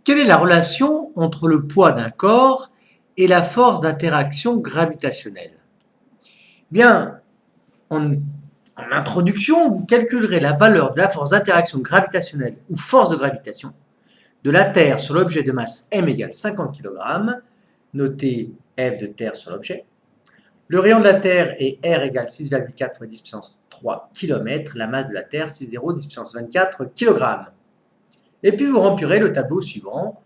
Quelle est la relation entre le poids d'un corps et la force d'interaction gravitationnelle? Bien, en introduction, vous calculerez la valeur de la force d'interaction gravitationnelle ou force de gravitation de la Terre sur l'objet de masse m égale 50 kg, notez F de Terre sur l'objet. Le rayon de la Terre est R égale 6,4 fois 10 puissance 3 km, la masse de la Terre 6,0 10 puissance 24 kg. Et puis vous remplirez le tableau suivant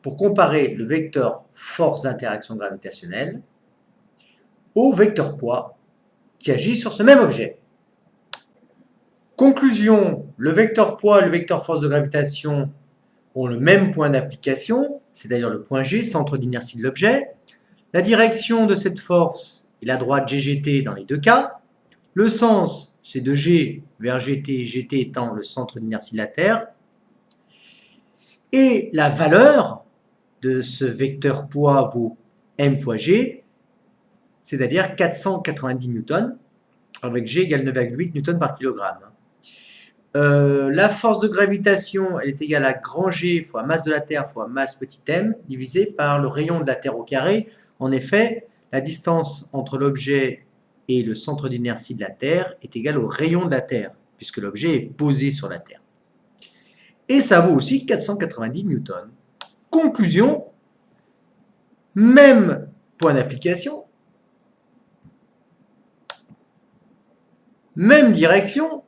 pour comparer le vecteur force d'interaction gravitationnelle au vecteur poids qui agit sur ce même objet. Conclusion, le vecteur poids et le vecteur force de gravitation ont le même point d'application, c'est-à-dire le point G, centre d'inertie de l'objet. La direction de cette force est la droite GGT dans les deux cas. Le sens, c'est de G vers GT, GT étant le centre d'inertie de la Terre. Et la valeur de ce vecteur poids vaut m fois g, c'est-à-dire 490 newtons, avec g égale 9,8 newtons par kilogramme. La force de gravitation, elle est égale à grand G fois masse de la Terre fois masse petit m, divisé par le rayon de la Terre au carré. En effet, la distance entre l'objet et le centre d'inertie de la Terre est égale au rayon de la Terre, puisque l'objet est posé sur la Terre. Et ça vaut aussi 490 newtons. Conclusion, même point d'application, même direction,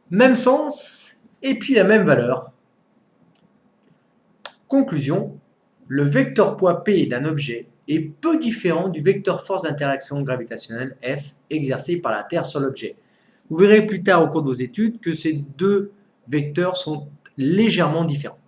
même sens, et puis la même valeur. Conclusion, le vecteur poids P d'un objet est peu différent du vecteur force d'interaction gravitationnelle F exercé par la Terre sur l'objet. Vous verrez plus tard au cours de vos études que ces deux vecteurs sont légèrement différents.